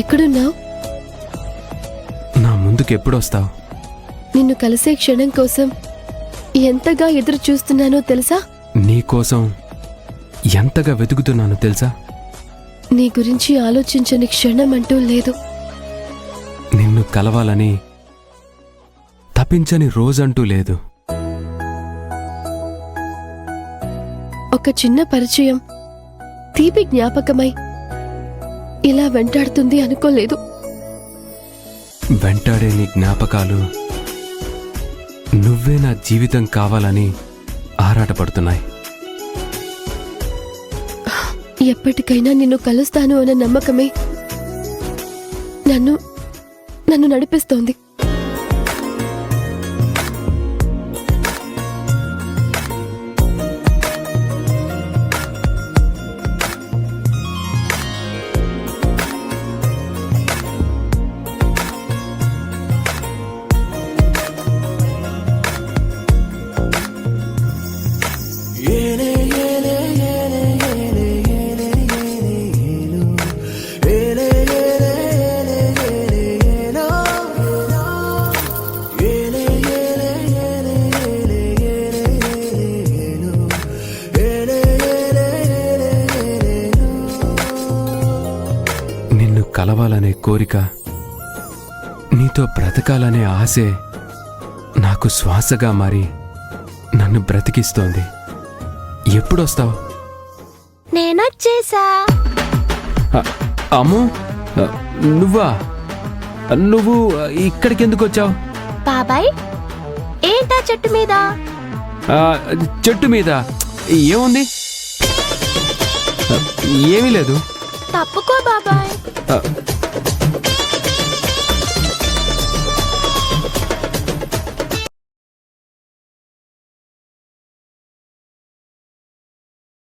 ఎక్కడున్నావు? నా ముందుకెప్పుడొస్తావు? నిన్ను కలిసే క్షణం కోసం ఎంతగా ఎదురు చూస్తున్నానో తెలుసా? నీకోసం ఎంతగా వెతుకుతున్నానో తెలుసా? నీ గురించి ఆలోచించని క్షణం అంటూ లేదు. నిన్ను కలవాలని తప్పించని రోజంటూ లేదు. ఒక చిన్న పరిచయం తీపి జ్ఞాపకమై ఇలా వెంటాడుతుంది అనుకోలేదు. వెంటాడే నీ జ్ఞాపకాలు నువ్వే నా జీవితం కావాలని ఆరాటపడుతున్నాయి. ఎప్పటికైనా నిన్ను కలుస్తాను అన్న నమ్మకమే నన్ను నడిపిస్తోంది. కలవాలనే కోరిక, నీతో బ్రతకాలనే ఆశే నాకు శ్వాసగా మారి నన్ను బ్రతికిస్తోంది. ఎప్పుడొస్తావు? నేనొచ్చేసా. అమ్మో, నువ్వా? నువ్వు ఇక్కడికెందుకు వచ్చావు? బాబాయ్, ఏంటా చెట్టు మీద? చెట్టు మీద ఏముంది? ఏమీ లేదు. తప్పుకో బాబాయ్.